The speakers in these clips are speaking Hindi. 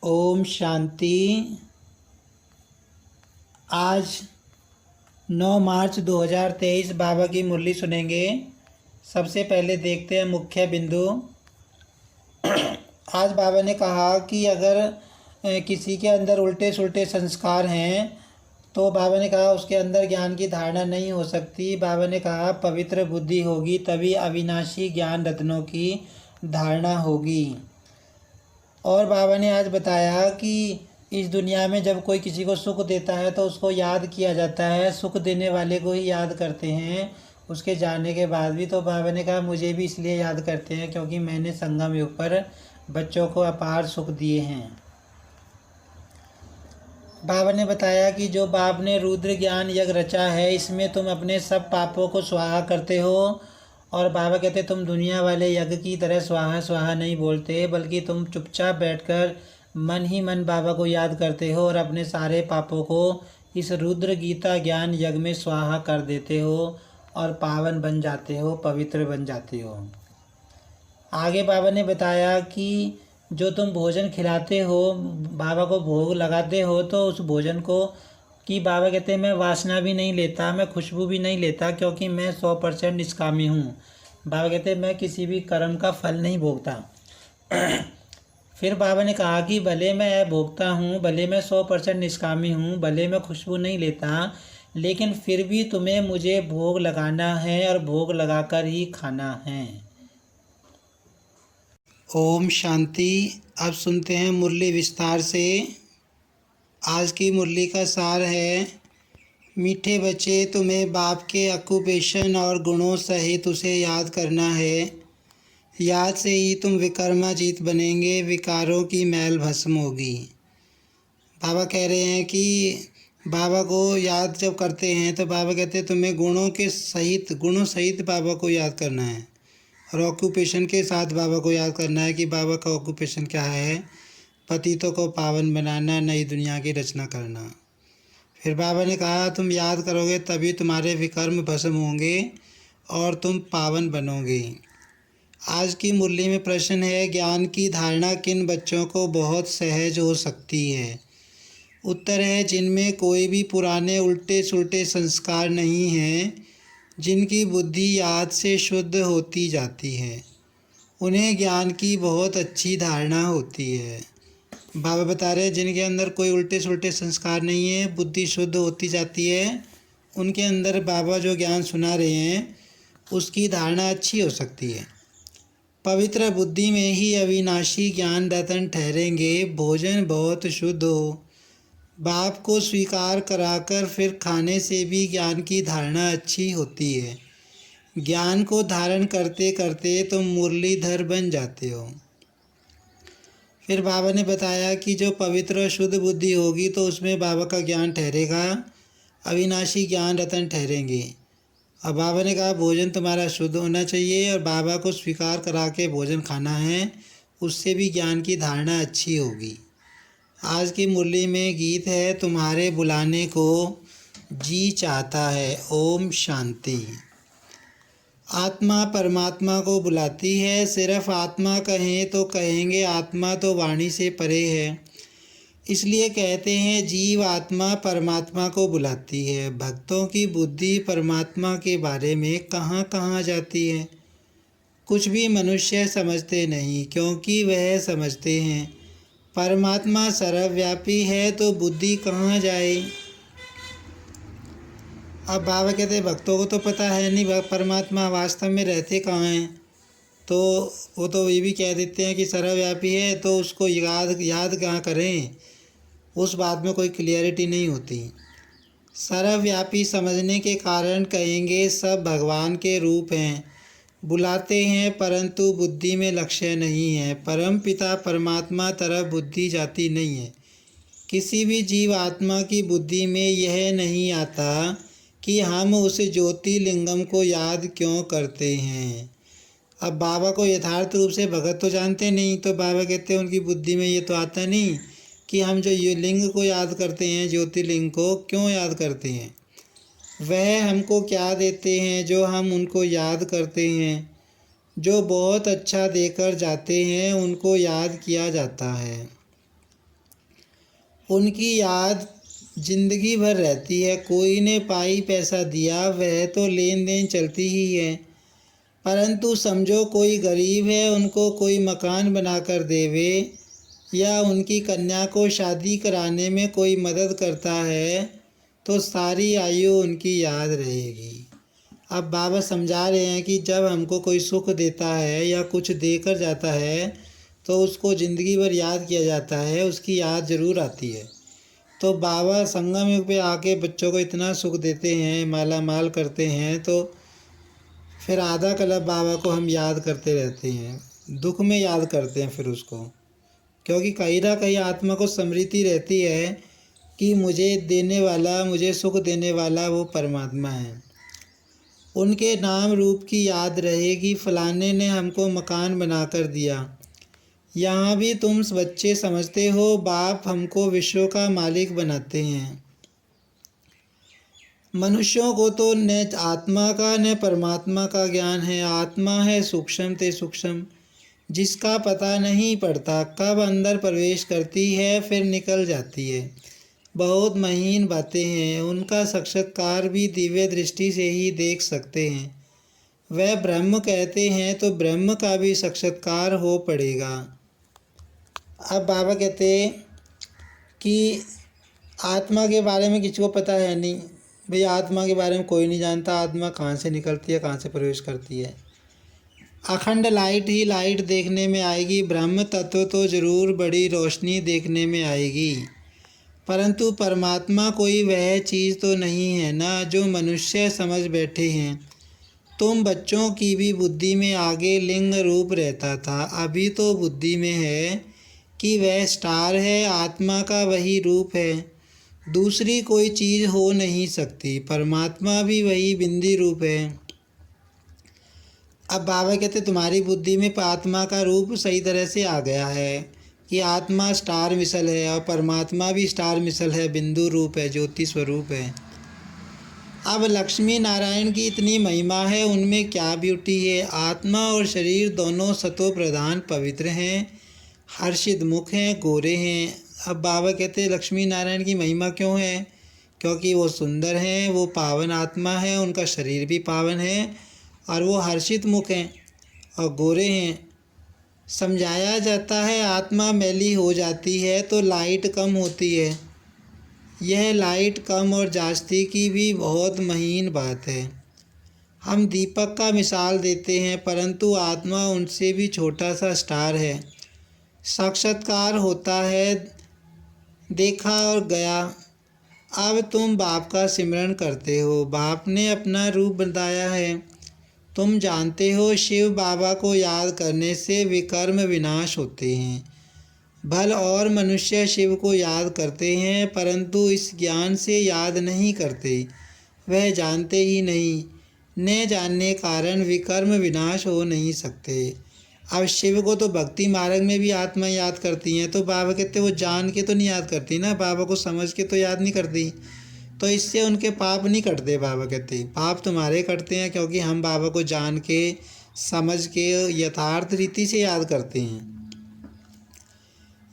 ओम शांति। आज 9 मार्च 2023 बाबा की मुरली सुनेंगे। सबसे पहले देखते हैं मुख्य बिंदु। आज बाबा ने कहा कि अगर किसी के अंदर उल्टे सुल्टे संस्कार हैं तो बाबा ने कहा उसके अंदर ज्ञान की धारणा नहीं हो सकती। बाबा ने कहा पवित्र बुद्धि होगी तभी अविनाशी ज्ञान रत्नों की धारणा होगी। और बाबा ने आज बताया कि इस दुनिया में जब कोई किसी को सुख देता है तो उसको याद किया जाता है, सुख देने वाले को ही याद करते हैं उसके जाने के बाद भी। तो बाबा ने कहा मुझे भी इसलिए याद करते हैं क्योंकि मैंने संगम युग पर बच्चों को अपार सुख दिए हैं। बाबा ने बताया कि जो बाप ने रुद्र ज्ञान यज्ञ रचा है इसमें तुम अपने सब पापों को स्वाहा करते हो। और बाबा कहते तुम दुनिया वाले यज्ञ की तरह स्वाहा स्वाहा नहीं बोलते, बल्कि तुम चुपचाप बैठकर मन ही मन बाबा को याद करते हो और अपने सारे पापों को इस रुद्र गीता ज्ञान यज्ञ में स्वाहा कर देते हो और पावन बन जाते हो, पवित्र बन जाते हो। आगे बाबा ने बताया कि जो तुम भोजन खिलाते हो, बाबा को भोग लगाते हो, तो उस भोजन को कि बाबा कहते हैं मैं वासना भी नहीं लेता, मैं खुशबू भी नहीं लेता क्योंकि मैं 100% निष्कामी हूँ। बाबा कहते हैं मैं किसी भी कर्म का फल नहीं भोगता। फिर बाबा ने कहा कि भले मैं भोगता हूँ, भले मैं 100% निष्कामी हूँ, भले मैं खुशबू नहीं लेता, लेकिन फिर भी तुम्हें मुझे भोग लगाना है और भोग लगाकर ही खाना है। ओम शांति। अब सुनते हैं मुरली विस्तार से। आज की मुरली का सार है, मीठे बच्चे तुम्हें बाप के ऑक्यूपेशन और गुणों सहित उसे याद करना है। याद से ही तुम विकर्माजीत बनेंगे, विकारों की मैल भस्म होगी। बाबा कह रहे हैं कि बाबा को याद जब करते हैं तो बाबा कहते हैं तुम्हें गुणों सहित बाबा को याद करना है और ऑक्यूपेशन के साथ बाबा को याद करना है कि बाबा का ऑक्यूपेशन क्या है, पतितों को पावन बनाना, नई दुनिया की रचना करना। फिर बाबा ने कहा तुम याद करोगे तभी तुम्हारे विकर्म भस्म होंगे और तुम पावन बनोगे। आज की मुरली में प्रश्न है, ज्ञान की धारणा किन बच्चों को बहुत सहज हो सकती है? उत्तर है जिनमें कोई भी पुराने उल्टे सुल्टे संस्कार नहीं हैं, जिनकी बुद्धि याद से शुद्ध होती जाती है, उन्हें ज्ञान की बहुत अच्छी धारणा होती है। बाबा बता रहे हैं जिनके अंदर कोई उल्टे सुल्टे संस्कार नहीं है, बुद्धि शुद्ध होती जाती है, उनके अंदर बाबा जो ज्ञान सुना रहे हैं उसकी धारणा अच्छी हो सकती है। पवित्र बुद्धि में ही अविनाशी ज्ञान रतन ठहरेंगे। भोजन बहुत शुद्ध हो, बाप को स्वीकार कराकर फिर खाने से भी ज्ञान की धारणा अच्छी होती है। ज्ञान को धारण करते करते तुम मुरलीधर बन जाते हो। फिर बाबा ने बताया कि जो पवित्र शुद्ध बुद्धि होगी तो उसमें बाबा का ज्ञान ठहरेगा, अविनाशी ज्ञान रतन ठहरेंगे। अब बाबा ने कहा भोजन तुम्हारा शुद्ध होना चाहिए और बाबा को स्वीकार करा के भोजन खाना है, उससे भी ज्ञान की धारणा अच्छी होगी। आज की मुरली में गीत है, तुम्हारे बुलाने को जी चाहता है। ओम शांति। आत्मा परमात्मा को बुलाती है, सिर्फ आत्मा कहें तो कहेंगे आत्मा तो वाणी से परे है, इसलिए कहते हैं जीव आत्मा परमात्मा को बुलाती है। भक्तों की बुद्धि परमात्मा के बारे में कहाँ कहाँ जाती है, कुछ भी मनुष्य समझते नहीं, क्योंकि वह समझते हैं परमात्मा सर्वव्यापी है तो बुद्धि कहाँ जाए। अब बाबा कहते हैं भक्तों को तो पता है नहीं परमात्मा वास्तव में रहते कहाँ हैं, तो वो तो ये भी कह देते हैं कि सर्वव्यापी है तो उसको याद कहाँ करें, उस बात में कोई क्लियरिटी नहीं होती। सर्वव्यापी समझने के कारण कहेंगे सब भगवान के रूप हैं, बुलाते हैं परंतु बुद्धि में लक्ष्य नहीं है। परम पिता परमात्मा तरफ बुद्धि जाती नहीं है। किसी भी जीव आत्मा की बुद्धि में यह नहीं आता कि हम उस ज्योतिर्लिंगम को याद क्यों करते हैं। अब बाबा को यथार्थ रूप से भगत तो जानते नहीं, तो बाबा कहते हैं उनकी बुद्धि में ये तो आता नहीं कि हम जो ये लिंग को याद करते हैं, ज्योतिर्लिंग को क्यों याद करते हैं, वह हमको क्या देते हैं जो हम उनको याद करते हैं। जो बहुत अच्छा देकर जाते हैं उनको याद किया जाता है। उनकी याद जिंदगी भर रहती है। कोई ने पाई पैसा दिया, वह तो लेन देन चलती ही है। परंतु समझो कोई गरीब है, उनको कोई मकान बनाकर देवे या उनकी कन्या को शादी कराने में कोई मदद करता है तो सारी आयु उनकी याद रहेगी। अब बाबा समझा रहे हैं कि जब हमको कोई सुख देता है या कुछ देकर जाता है तो उसको ज़िंदगी भर याद किया जाता है, उसकी याद ज़रूर आती है। तो बाबा संगम युग पे आके बच्चों को इतना सुख देते हैं, माला माल करते हैं, तो फिर आधा कल्प बाबा को हम याद करते रहते हैं, दुख में याद करते हैं फिर उसको, क्योंकि कहीं ना कहीं आत्मा को स्मृति रहती है कि मुझे देने वाला, मुझे सुख देने वाला वो परमात्मा है। उनके नाम रूप की याद रहेगी। फलाने ने हमको मकान बनाकर दिया। यहाँ भी तुम बच्चे समझते हो बाप हमको विश्व का मालिक बनाते हैं। मनुष्यों को तो न आत्मा का न परमात्मा का ज्ञान है। आत्मा है सूक्ष्म ते सूक्ष्म, जिसका पता नहीं पड़ता कब अंदर प्रवेश करती है फिर निकल जाती है। बहुत महीन बातें हैं, उनका साक्षात्कार भी दिव्य दृष्टि से ही देख सकते हैं। वह ब्रह्म कहते हैं तो ब्रह्म का भी साक्षात्कार हो पड़ेगा। अब बाबा कहते कि आत्मा के बारे में किसी को पता है नहीं। भाई आत्मा के बारे में कोई नहीं जानता, आत्मा कहाँ से निकलती है, कहाँ से प्रवेश करती है। अखंड लाइट ही लाइट देखने में आएगी। ब्रह्म तत्व तो जरूर बड़ी रोशनी देखने में आएगी, परंतु परमात्मा कोई वह चीज़ तो नहीं है ना जो मनुष्य समझ बैठे हैं। तुम बच्चों की भी बुद्धि में आगे लिंग रूप रहता था, अभी तो बुद्धि में है कि वह स्टार है, आत्मा का वही रूप है, दूसरी कोई चीज़ हो नहीं सकती। परमात्मा भी वही बिंदी रूप है। अब बाबा कहते तुम्हारी बुद्धि में आत्मा का रूप सही तरह से आ गया है कि आत्मा स्टार मिसल है और परमात्मा भी स्टार मिसल है, बिंदु रूप है, ज्योति स्वरूप है। अब लक्ष्मी नारायण की इतनी महिमा है, उनमें क्या ब्यूटी है। आत्मा और शरीर दोनों सतो प्रधान पवित्र हैं, हर्षित मुख हैं, गोरे हैं। अब बाबा कहते लक्ष्मी नारायण की महिमा क्यों है? क्योंकि वो सुंदर हैं, वो पावन आत्मा है, उनका शरीर भी पावन है और वो हर्षित मुख हैं और गोरे हैं। समझाया जाता है आत्मा मैली हो जाती है तो लाइट कम होती है। यह लाइट कम और जास्ती की भी बहुत महीन बात है। हम दीपक का मिसाल देते हैं, परंतु आत्मा उनसे भी छोटा सा स्टार है। साक्षात्कार होता है, देखा और गया। अब तुम बाप का सिमरन करते हो, बाप ने अपना रूप बताया है। तुम जानते हो शिव बाबा को याद करने से विकर्म विनाश होते हैं। भल और मनुष्य शिव को याद करते हैं, परंतु इस ज्ञान से याद नहीं करते, वह जानते ही नहीं। न जानने कारण विकर्म विनाश हो नहीं सकते। अब शिव को तो भक्ति मार्ग में भी आत्मा याद करती हैं, तो बाबा कहते वो जान के तो नहीं याद करती ना, बाबा को समझ के तो याद नहीं करती, तो इससे उनके पाप नहीं कटते। बाबा कहते पाप तुम्हारे कटते हैं क्योंकि हम बाबा को जान के समझ के यथार्थ रीति से याद करते हैं।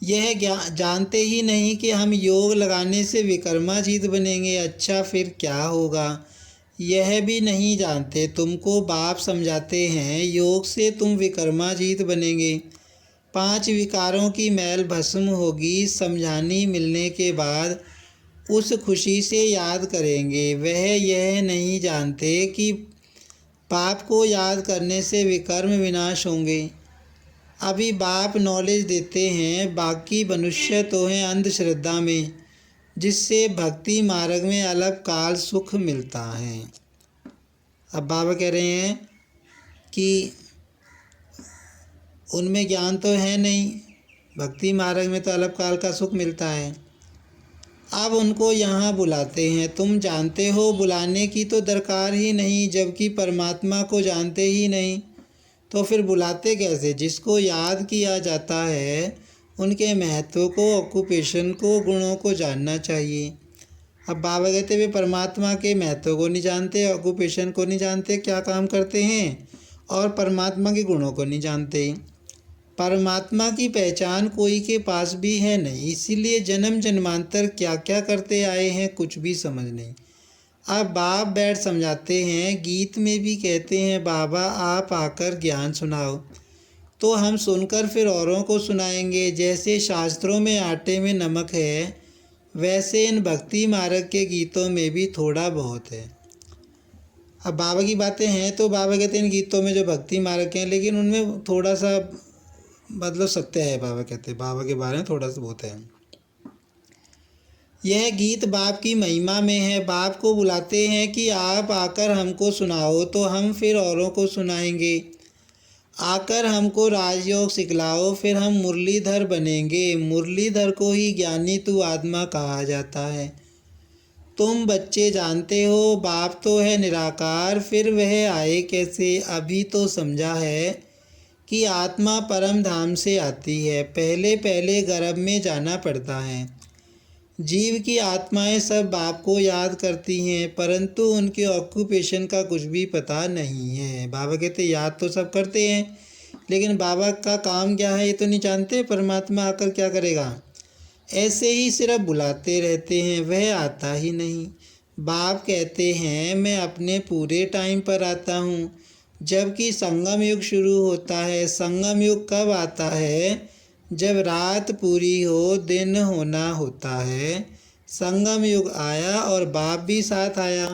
यह जानते ही नहीं कि हम योग लगाने से विकर्माजीत बनेंगे। अच्छा फिर क्या होगा, यह भी नहीं जानते। तुमको बाप समझाते हैं योग से तुम विकर्माजीत बनेंगे, 5 विकारों की मैल भस्म होगी। समझानी मिलने के बाद उस खुशी से याद करेंगे। वह यह नहीं जानते कि पाप को याद करने से विकर्म विनाश होंगे। अभी बाप नॉलेज देते हैं, बाकी मनुष्य तो हैं अंधश्रद्धा में, जिससे भक्ति मार्ग में अलग काल सुख मिलता है। अब बाबा कह रहे हैं कि उनमें ज्ञान तो है नहीं, भक्ति मार्ग में तो अलग काल का सुख मिलता है। अब उनको यहाँ बुलाते हैं। तुम जानते हो बुलाने की तो दरकार ही नहीं, जबकि परमात्मा को जानते ही नहीं, तो फिर बुलाते कैसे? जिसको याद किया जाता है उनके महत्व को, ऑक्यूपेशन को, गुणों को जानना चाहिए। अब बाबा कहते वे परमात्मा के महत्व को नहीं जानते, ऑक्यूपेशन को नहीं जानते, क्या काम करते हैं, और परमात्मा के गुणों को नहीं जानते। परमात्मा की पहचान कोई के पास भी है नहीं, इसीलिए जन्म जन्मांतर क्या क्या करते आए हैं कुछ भी समझ नहीं। अब बाप बैठ समझाते हैं, गीत में भी कहते हैं बाबा आप आकर ज्ञान सुनाओ, तो हम सुनकर फिर औरों को सुनाएंगे। जैसे शास्त्रों में आटे में नमक है, वैसे इन भक्ति मार्ग के गीतों में भी थोड़ा बहुत है। अब बाबा की बातें हैं तो बाबा कहते हैं इन गीतों में जो भक्ति मार्ग के हैं, लेकिन उनमें थोड़ा सा मतलब सत्य है। बाबा कहते हैं बाबा के बारे में थोड़ा सा बहुत है। यह गीत बाप की महिमा में है। बाप को बुलाते हैं कि आप आकर हमको सुनाओ, तो हम फिर औरों को सुनाएंगे। आकर हमको राजयोग सिखलाओ, फिर हम मुरलीधर बनेंगे। मुरलीधर को ही ज्ञानी तू आत्मा कहा जाता है। तुम बच्चे जानते हो बाप तो है निराकार, फिर वह आए कैसे? अभी तो समझा है कि आत्मा परम धाम से आती है, पहले पहले गर्भ में जाना पड़ता है। जीव की आत्माएं सब बाप को याद करती हैं, परंतु उनके ऑक्यूपेशन का कुछ भी पता नहीं है। बाबा कहते याद तो सब करते हैं, लेकिन बाबा का काम क्या है ये तो नहीं जानते। परमात्मा आकर क्या करेगा? ऐसे ही सिर्फ बुलाते रहते हैं, वह आता ही नहीं। बाप कहते हैं मैं अपने पूरे टाइम पर आता हूँ, जबकि संगम युग शुरू होता है। संगम युग कब आता है? जब रात पूरी हो, दिन होना होता है। संगम युग आया और बाप भी साथ आया।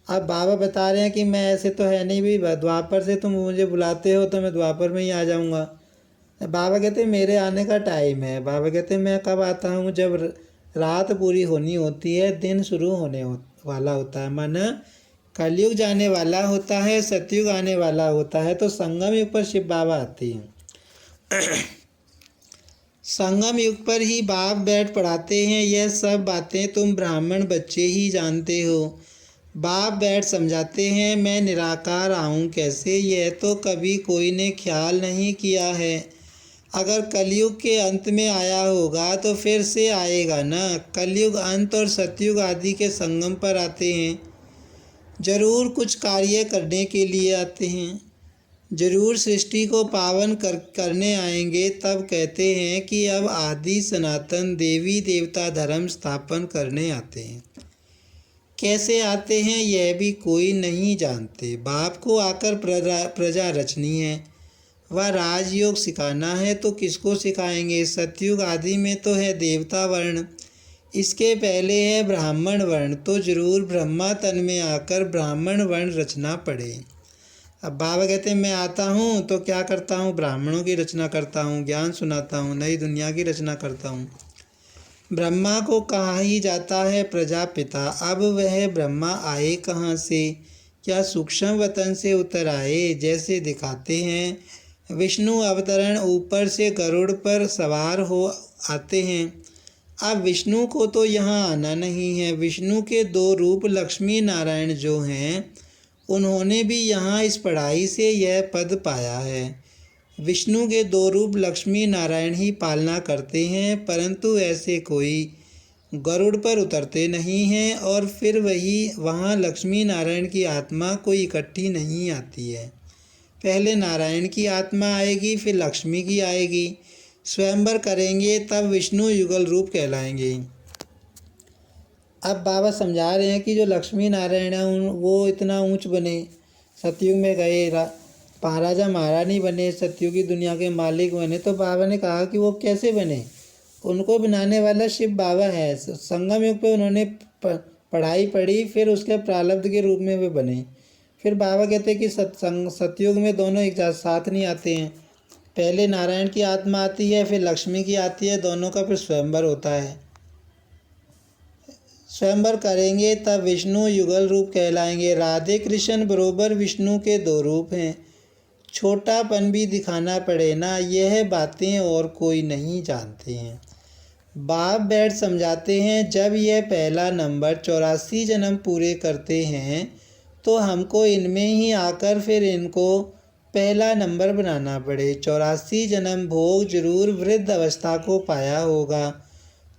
अब बाबा बता रहे हैं कि मैं ऐसे तो है नहीं भी, द्वापर से तुम मुझे बुलाते हो तो मैं द्वापर में ही आ जाऊंगा। बाबा कहते हैं मेरे आने का टाइम है। बाबा कहते हैं मैं कब आता हूँ? जब रात पूरी होनी होती है, दिन शुरू होने वाला होता है। मन कलयुग जाने वाला होता है, सतयुग आने वाला होता है, तो संगम युग पर शिव बाबा आती हैं। संगम युग पर ही बाप बैठ पढ़ाते हैं। यह सब बातें तुम ब्राह्मण बच्चे ही जानते हो। बाप बैठ समझाते हैं मैं निराकार आऊँ कैसे? यह तो कभी कोई ने ख्याल नहीं किया है। अगर कलयुग के अंत में आया होगा तो फिर से आएगा ना। कलयुग अंत और सतयुग आदि के संगम पर आते हैं। जरूर कुछ कार्य करने के लिए आते हैं, जरूर सृष्टि को पावन करने आएंगे। तब कहते हैं कि अब आदि सनातन देवी देवता धर्म स्थापन करने आते हैं। कैसे आते हैं यह भी कोई नहीं जानते। बाप को आकर प्रजा रचनी है, वह राजयोग सिखाना है, तो किसको सिखाएंगे? सतयुग आदि में तो है देवता वर्ण, इसके पहले है ब्राह्मण वर्ण, तो जरूर ब्रह्मा तन में आकर ब्राह्मण वर्ण रचना पड़े। अब बाबा कहते हैं मैं आता हूँ तो क्या करता हूँ? ब्राह्मणों की रचना करता हूँ, ज्ञान सुनाता हूँ, नई दुनिया की रचना करता हूँ। ब्रह्मा को कहा ही जाता है प्रजापिता। अब वह ब्रह्मा आए कहाँ से? क्या सूक्ष्म वतन से उतर आए? जैसे दिखाते हैं विष्णु अवतरण ऊपर से गरुड़ पर सवार हो आते हैं। अब विष्णु को तो यहाँ आना नहीं है। विष्णु के दो रूप लक्ष्मी नारायण जो हैं, उन्होंने भी यहाँ इस पढ़ाई से यह पद पाया है। विष्णु के दो रूप लक्ष्मी नारायण ही पालना करते हैं, परंतु ऐसे कोई गरुड़ पर उतरते नहीं हैं और फिर वहाँ लक्ष्मी नारायण की आत्मा कोई इकट्ठी नहीं आती है। पहले नारायण की आत्मा आएगी, फिर लक्ष्मी की आएगी। स्वयंवर करेंगे तब विष्णु युगल रूप कहलाएंगे। अब बाबा समझा रहे हैं कि जो लक्ष्मी नारायण है वो इतना ऊंच बने, सतयुग में गए, महाराजा महारानी बने, सतयुग की दुनिया के मालिक बने। तो बाबा ने कहा कि वो कैसे बने? उनको बनाने वाला शिव बाबा है। संगम युग पे उन्होंने पढ़ाई पढ़ी, फिर उसके प्रारब्ध के रूप में वे बने। फिर बाबा कहते हैं कि सतयुग में दोनों एक साथ नहीं आते हैं। पहले नारायण की आत्मा आती है, फिर लक्ष्मी की आती है, दोनों का फिर स्वयंवर होता है। स्वयंवर करेंगे तब विष्णु युगल रूप कहलाएंगे। राधे कृष्ण बरोबर विष्णु के दो रूप हैं, छोटापन भी दिखाना पड़े ना। यह बातें और कोई नहीं जानते हैं। बाप बैठ समझाते हैं जब यह पहला नंबर 84 जन्म पूरे करते हैं तो हमको इनमें ही आकर फिर इनको पहला नंबर बनाना पड़े। 84 जन्म भोग जरूर वृद्ध अवस्था को पाया होगा,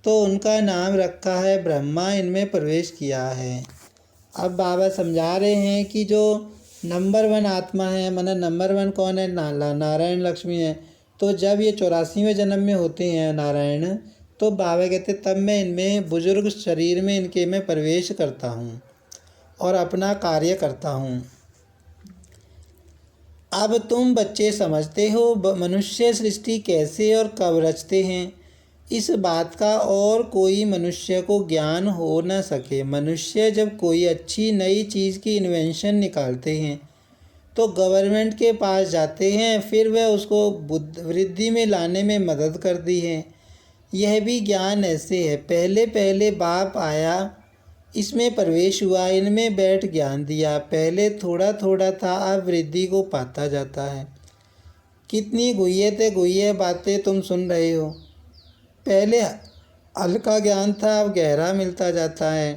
तो उनका नाम रखा है ब्रह्मा, इनमें प्रवेश किया है। अब बाबा समझा रहे हैं कि जो नंबर 1 आत्मा है, मतलब नंबर 1 कौन है? नारायण लक्ष्मी है। तो जब ये 84वें जन्म में होते हैं नारायण, तो बाबा कहते तब मैं इनमें बुजुर्ग शरीर में इनके में प्रवेश करता हूँ और अपना कार्य करता हूँ। अब तुम बच्चे समझते हो मनुष्य सृष्टि कैसे और कब रचते हैं। इस बात का और कोई मनुष्य को ज्ञान हो न सके। मनुष्य जब कोई अच्छी नई चीज़ की इन्वेंशन निकालते हैं तो गवर्नमेंट के पास जाते हैं, फिर वह उसको वृद्धि में लाने में मदद करती है। यह भी ज्ञान ऐसे है। पहले पहले बाप आया, इसमें प्रवेश हुआ, इनमें बैठ ज्ञान दिया। पहले थोड़ा थोड़ा था, अब वृद्धि को पाता जाता है। कितनी गुह्य बातें तुम सुन रहे हो। पहले हल्का ज्ञान था, अब गहरा मिलता जाता है।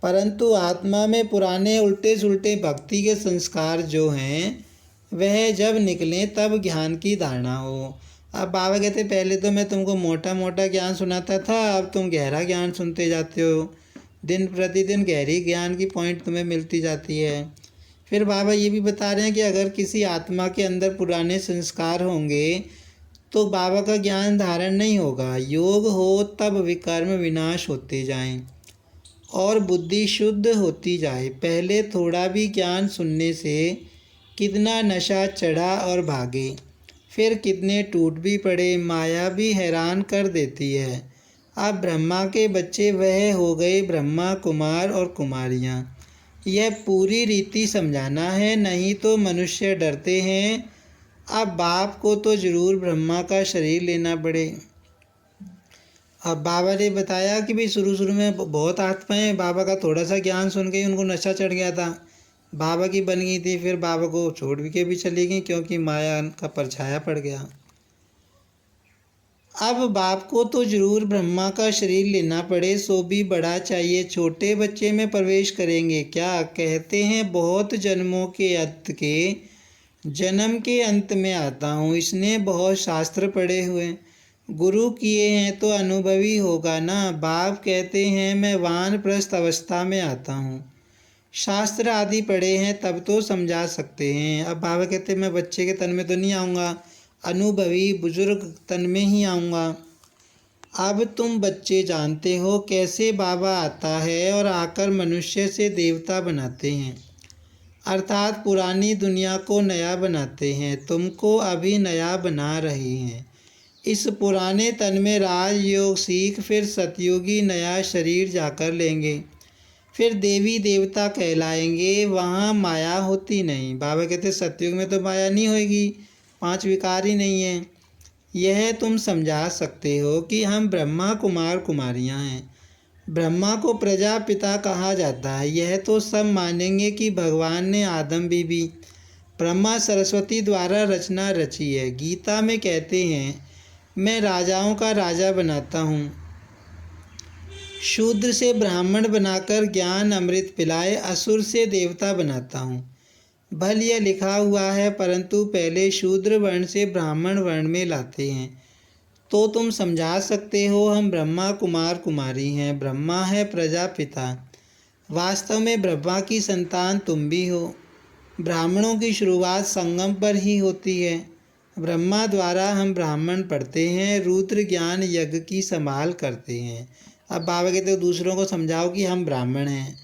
परंतु आत्मा में पुराने उल्टे सुल्टे भक्ति के संस्कार जो हैं वह जब निकलें तब ज्ञान की धारणा हो। अब बाबा कहते पहले तो मैं तुमको मोटा मोटा ज्ञान सुनाता था, अब तुम गहरा ज्ञान सुनते जाते हो। दिन प्रतिदिन गहरी ज्ञान की पॉइंट तुम्हें मिलती जाती है। फिर बाबा ये भी बता रहे हैं कि अगर किसी आत्मा के अंदर पुराने संस्कार होंगे तो बाबा का ज्ञान धारण नहीं होगा। योग हो तब विकर्म विनाश होते जाएं और बुद्धि शुद्ध होती जाए। पहले थोड़ा भी ज्ञान सुनने से कितना नशा चढ़ा और भागे, फिर कितने टूट भी पड़े। माया भी हैरान कर देती है। अब ब्रह्मा के बच्चे वह हो गए ब्रह्मा कुमार और कुमारियाँ। यह पूरी रीति समझाना है, नहीं तो मनुष्य डरते हैं। अब बाप को तो जरूर ब्रह्मा का शरीर लेना पड़े। अब बाबा ने बताया कि भाई शुरू में बहुत आत्माएं बाबा का थोड़ा सा ज्ञान सुन के ही उनको नशा चढ़ गया था, बाबा की बन गई थी। फिर बाबा को छोड़ के भी चली गई क्योंकि माया का परछाया पड़ गया। अब बाप को तो जरूर ब्रह्मा का शरीर लेना पड़े, सो भी बड़ा चाहिए। छोटे बच्चे में प्रवेश करेंगे क्या? कहते हैं बहुत जन्मों के अंत के जन्म के अंत में आता हूँ। इसने बहुत शास्त्र पढ़े हुए, गुरु किए हैं तो अनुभवी होगा ना। बाप कहते हैं मैं वानप्रस्थ अवस्था में आता हूँ, शास्त्र आदि पढ़े हैं तब तो समझा सकते हैं। अब बाबा कहते हैं मैं बच्चे के तन में तो नहीं आऊँगा, अनुभवी बुजुर्ग तन में ही आऊँगा। अब तुम बच्चे जानते हो कैसे बाबा आता है और आकर मनुष्य से देवता बनाते हैं, अर्थात पुरानी दुनिया को नया बनाते हैं। तुमको अभी नया बना रहे हैं। इस पुराने तन में राजयोग सीख फिर सतयुगी नया शरीर जाकर लेंगे, फिर देवी देवता कहलाएंगे। वहाँ माया होती नहीं। बाबा कहते सतयुग में तो माया नहीं होगी, 5 विकार ही नहीं है। यह तुम समझा सकते हो कि हम ब्रह्मा कुमार कुमारियाँ हैं। ब्रह्मा को प्रजापिता कहा जाता है, यह तो सब मानेंगे कि भगवान ने आदम बीबी ब्रह्मा सरस्वती द्वारा रचना रची है। गीता में कहते हैं मैं राजाओं का राजा बनाता हूँ, शूद्र से ब्राह्मण बनाकर ज्ञान अमृत पिलाए, असुर से देवता बनाता हूँ। भल यह लिखा हुआ है, परंतु पहले शूद्र वर्ण से ब्राह्मण वर्ण में लाते हैं। तो तुम समझा सकते हो हम ब्रह्मा कुमार कुमारी हैं। ब्रह्मा है प्रजापिता, वास्तव में ब्रह्मा की संतान तुम भी हो। ब्राह्मणों की शुरुआत संगम पर ही होती है। ब्रह्मा द्वारा हम ब्राह्मण पढ़ते हैं, रुद्र ज्ञान यज्ञ की संभाल करते हैं। अब बाबा कहते हो दूसरों को समझाओ कि हम ब्राह्मण हैं।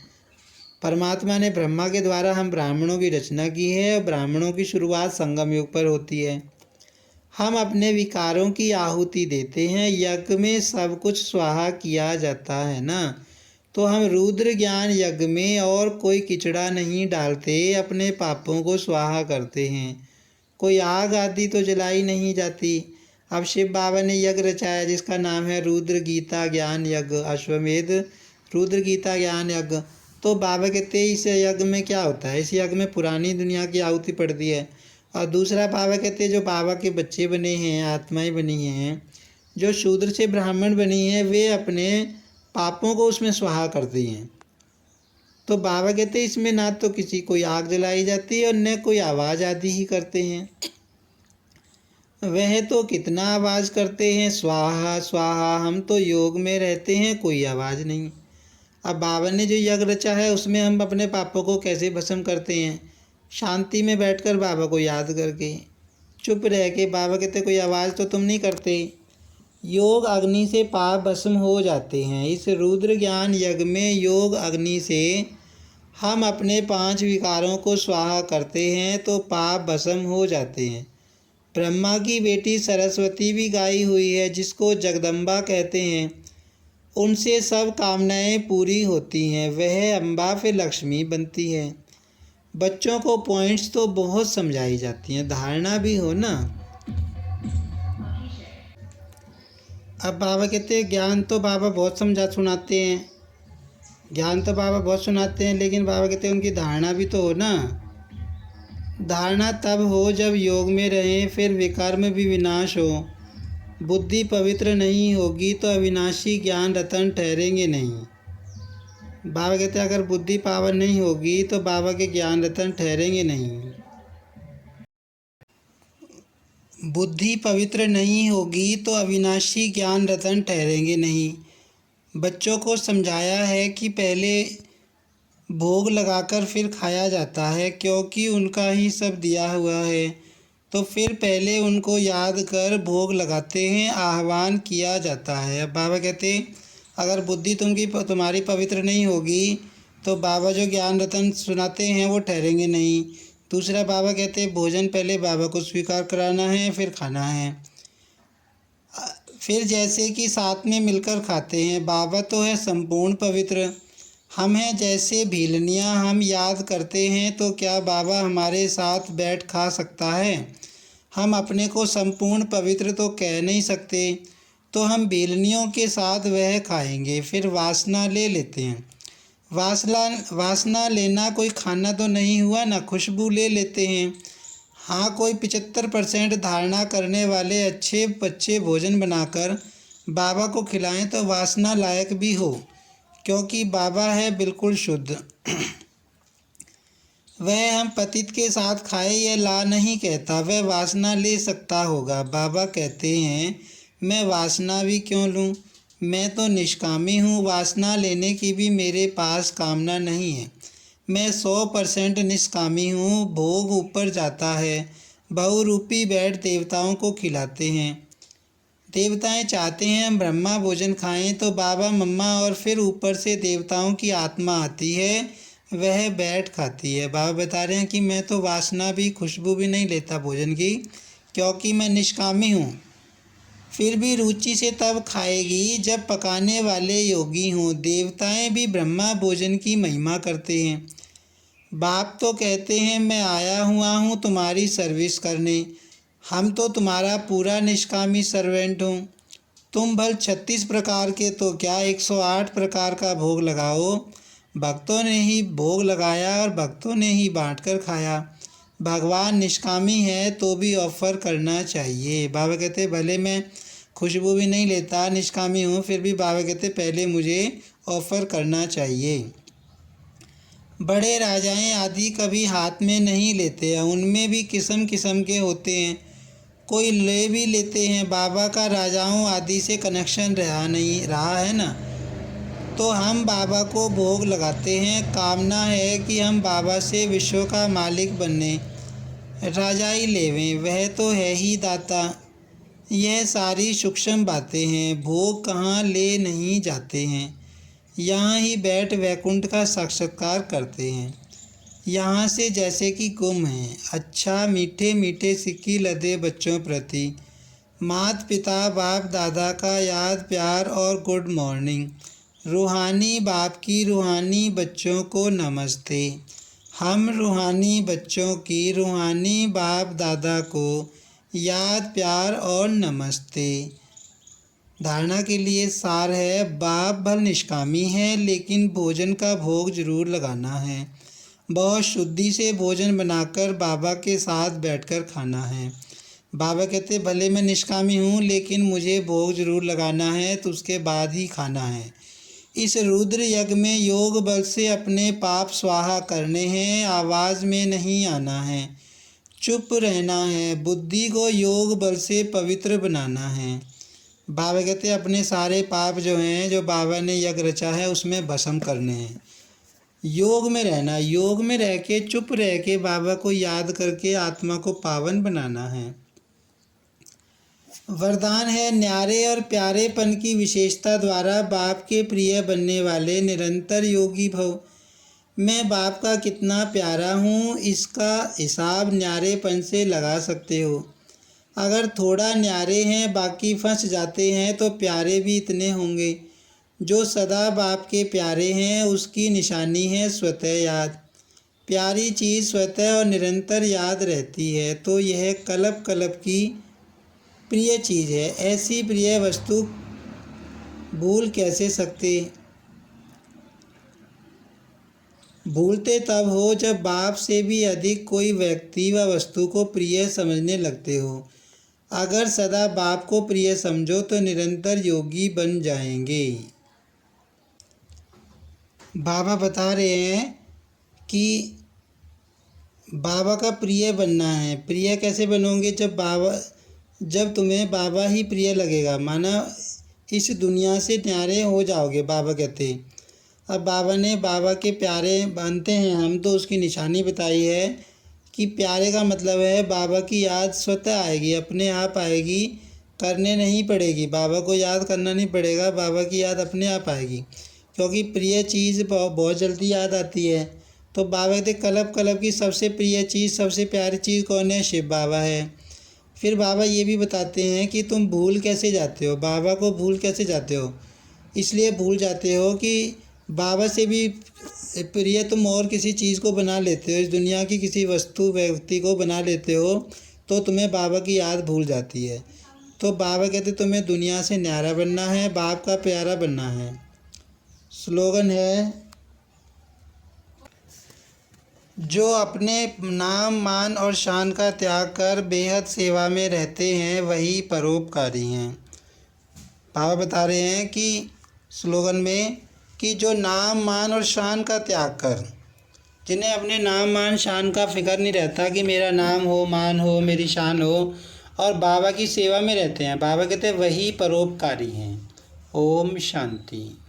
परमात्मा ने ब्रह्मा के द्वारा हम ब्राह्मणों की रचना की है और ब्राह्मणों की शुरुआत संगम युग पर होती है। हम अपने विकारों की आहुति देते हैं। यज्ञ में सब कुछ स्वाहा किया जाता है ना, तो हम रुद्र ज्ञान यज्ञ में और कोई किचड़ा नहीं डालते, अपने पापों को स्वाहा करते हैं। कोई आग आदि तो जलाई नहीं जाती। अब शिव बाबा ने यज्ञ रचाया जिसका नाम है रुद्र गीता ज्ञान यज्ञ, अश्वमेध रुद्र गीता ज्ञान यज्ञ। तो बाबा कहते हैं इस यज्ञ में क्या होता है, इस यज्ञ में पुरानी दुनिया की आहुति पड़ती है। और दूसरा बाबा कहते हैं जो बाबा के बच्चे बने हैं, आत्माएं बनी हैं, जो शूद्र से ब्राह्मण बनी हैं, वे अपने पापों को उसमें स्वाहा करती हैं। तो बाबा कहते हैं इसमें ना तो किसी कोई आग जलाई जाती है और न कोई आवाज़ आदि ही करते हैं। वह तो कितना आवाज़ करते हैं, स्वाहा स्वाहा। हम तो योग में रहते हैं, कोई आवाज़ नहीं। अब बाबा ने जो यज्ञ रचा है उसमें हम अपने पापों को कैसे भस्म करते हैं, शांति में बैठकर बाबा को याद करके। चुप रह के। बाबा कहते कोई आवाज़ तो तुम नहीं करते। योग अग्नि से पाप भस्म हो जाते हैं। इस रुद्र ज्ञान यज्ञ में योग अग्नि से हम अपने 5 विकारों को स्वाहा करते हैं तो पाप भस्म हो जाते हैं। ब्रह्मा की बेटी सरस्वती भी गाई हुई है, जिसको जगदम्बा कहते हैं। उनसे सब कामनाएं पूरी होती हैं। वह अम्बा फिर लक्ष्मी बनती है। बच्चों को पॉइंट्स तो बहुत समझाई जाती हैं, धारणा भी हो ना। अब बाबा कहते हैं ज्ञान तो बाबा बहुत समझा सुनाते हैं, ज्ञान तो बाबा बहुत सुनाते हैं, लेकिन बाबा कहते हैं उनकी धारणा भी तो हो ना। धारणा तब हो जब योग में रहें, फिर विकर्म भी विनाश हो। बुद्धि पवित्र नहीं होगी तो अविनाशी ज्ञान रतन ठहरेंगे नहीं। बाबा कहते हैं अगर बुद्धि पावन नहीं होगी तो बाबा के ज्ञान रतन ठहरेंगे नहीं। बुद्धि पवित्र नहीं होगी तो अविनाशी ज्ञान रतन ठहरेंगे नहीं। बच्चों को समझाया है कि पहले भोग लगाकर फिर खाया जाता है, क्योंकि उनका ही सब दिया हुआ है। तो फिर पहले उनको याद कर भोग लगाते हैं, आह्वान किया जाता है। अब बाबा कहते अगर बुद्धि तुम्हारी पवित्र नहीं होगी तो बाबा जो ज्ञान रतन सुनाते हैं वो ठहरेंगे नहीं। दूसरा बाबा कहते भोजन पहले बाबा को स्वीकार कराना है, फिर खाना है। फिर जैसे कि साथ में मिलकर खाते हैं। बाबा तो है संपूर्ण पवित्र, हम हैं जैसे भीलनियाँ। हम याद करते हैं तो क्या बाबा हमारे साथ बैठ खा सकता है? हम अपने को संपूर्ण पवित्र तो कह नहीं सकते, तो हम भीलनियों के साथ वह खाएंगे। फिर वासना ले लेते हैं। वासना लेना कोई खाना तो नहीं हुआ ना, खुशबू ले लेते हैं। हाँ, कोई 75% धारणा करने वाले अच्छे बच्चे भोजन बनाकर बाबा को खिलाएं तो वासना लायक भी हो, क्योंकि बाबा है बिल्कुल शुद्ध। वह हम पतित के साथ खाए यह ला नहीं कहता, वह वासना ले सकता होगा। बाबा कहते हैं मैं वासना भी क्यों लूँ, मैं तो निष्कामी हूँ। वासना लेने की भी मेरे पास कामना नहीं है। मैं 100% निष्कामी हूँ। भोग ऊपर जाता है, बहुरूपी बैठ देवताओं को खिलाते हैं। देवताएं चाहते हैं हम ब्रह्मा भोजन खाएं तो बाबा मम्मा और फिर ऊपर से देवताओं की आत्मा आती है, वह बैठ खाती है। बाबा बता रहे हैं कि मैं तो वासना भी खुशबू भी नहीं लेता भोजन की, क्योंकि मैं निष्कामी हूँ। फिर भी रुचि से तब खाएगी जब पकाने वाले योगी हों। देवताएं भी ब्रह्मा भोजन की महिमा करते हैं। बाप तो कहते हैं मैं आया हुआ हूँ तुम्हारी सर्विस करने, हम तो तुम्हारा पूरा निष्कामी सर्वेंट हूँ। तुम भल 36 प्रकार के तो क्या 108 प्रकार का भोग लगाओ। भक्तों ने ही भोग लगाया और भक्तों ने ही बांटकर खाया। भगवान निष्कामी है तो भी ऑफ़र करना चाहिए। बाबा कहते भले मैं खुशबू भी नहीं लेता, निष्कामी हूँ, फिर भी बाबा कहते पहले मुझे ऑफ़र करना चाहिए। बड़े राजाएं आदि कभी हाथ में नहीं लेते हैं, उनमें भी किस्म किस्म के होते हैं। कोई ले भी लेते हैं। बाबा का राजाओं आदि से कनेक्शन रहा है ना, तो हम बाबा को भोग लगाते हैं। कामना है कि हम बाबा से विश्व का मालिक बनने, राजाई लेवें, वह तो है ही दाता। यह सारी सूक्ष्म बातें हैं। भोग कहाँ ले नहीं जाते हैं, यहाँ ही बैठ वैकुंठ का साक्षात्कार करते हैं। यहाँ से जैसे कि गुम हैं। अच्छा मीठे मीठे सिक्की लदे बच्चों प्रति माता पिता बाप दादा का याद प्यार और गुड मॉर्निंग। रूहानी बाप की रूहानी बच्चों को नमस्ते। हम रूहानी बच्चों की रूहानी बाप दादा को याद प्यार और नमस्ते। धारणा के लिए सार है, बाप भल निष्कामी है लेकिन भोजन का भोग जरूर लगाना है। बहुत शुद्धि से भोजन बनाकर बाबा के साथ बैठकर खाना है। बाबा कहते भले मैं निष्कामी हूँ लेकिन मुझे भोग जरूर लगाना है, तो उसके बाद ही खाना है। इस रुद्र यज्ञ में योग बल से अपने पाप स्वाहा करने हैं, आवाज़ में नहीं आना है, चुप रहना है, बुद्धि को योग बल से पवित्र बनाना है। बाबा कहते अपने सारे पाप जो हैं, जो बाबा ने यज्ञ रचा है उसमें भस्म करने हैं। योग में रहना, योग में रह के चुप रह के बाबा को याद करके आत्मा को पावन बनाना है। वरदान है, न्यारे और प्यारेपन की विशेषता द्वारा बाप के प्रिय बनने वाले निरंतर योगी भव। मैं बाप का कितना प्यारा हूँ, इसका हिसाब न्यारेपन से लगा सकते हो। अगर थोड़ा न्यारे हैं, बाकी फंस जाते हैं, तो प्यारे भी इतने होंगे। जो सदा बाप के प्यारे हैं, उसकी निशानी है स्वतः याद। प्यारी चीज़ स्वतः और निरंतर याद रहती है, तो यह कल्प कल्प की प्रिय चीज़ है। ऐसी प्रिय वस्तु भूल कैसे सकते? भूलते तब हो जब बाप से भी अधिक कोई व्यक्ति व वस्तु को प्रिय समझने लगते हो। अगर सदा बाप को प्रिय समझो तो निरंतर योगी बन जाएंगे। बाबा बता रहे हैं कि बाबा का प्रिय बनना है। प्रिय कैसे बनोगे? जब तुम्हें बाबा ही प्रिय लगेगा, माना इस दुनिया से न्यारे हो जाओगे। बाबा कहते हैं, अब बाबा ने बाबा के प्यारे बनते हैं हम, तो उसकी निशानी बताई है कि प्यारे का मतलब है बाबा की याद स्वतः आएगी, अपने आप आएगी, करने नहीं पड़ेगी। बाबा को याद करना नहीं पड़ेगा, बाबा की याद अपने आप आएगी, क्योंकि प्रिय चीज़ बहुत जल्दी याद आती है। तो बाबा कहते कल्प कल्प की सबसे प्रिय चीज़, सबसे प्यारी चीज़ कौन है? शिव बाबा है। फिर बाबा ये भी बताते हैं कि तुम भूल कैसे जाते हो, बाबा को भूल कैसे जाते हो? इसलिए भूल जाते हो कि बाबा से भी प्रिय तुम और किसी चीज़ को बना लेते हो, इस दुनिया की किसी वस्तु व्यक्ति को बना लेते हो, तो तुम्हें बाबा की याद भूल जाती है। तो बाबा कहते तुम्हें दुनिया से न्यारा बनना है, बाप का प्यारा बनना है। स्लोगन है, जो अपने नाम मान और शान का त्याग कर बेहद सेवा में रहते हैं, वही परोपकारी हैं। बाबा बता रहे हैं कि स्लोगन में कि जो नाम मान और शान का त्याग कर, जिन्हें अपने नाम मान शान का फिक्र नहीं रहता कि मेरा नाम हो, मान हो, मेरी शान हो, और बाबा की सेवा में रहते हैं, बाबा कहते हैं वही परोपकारी हैं। ओम शांति।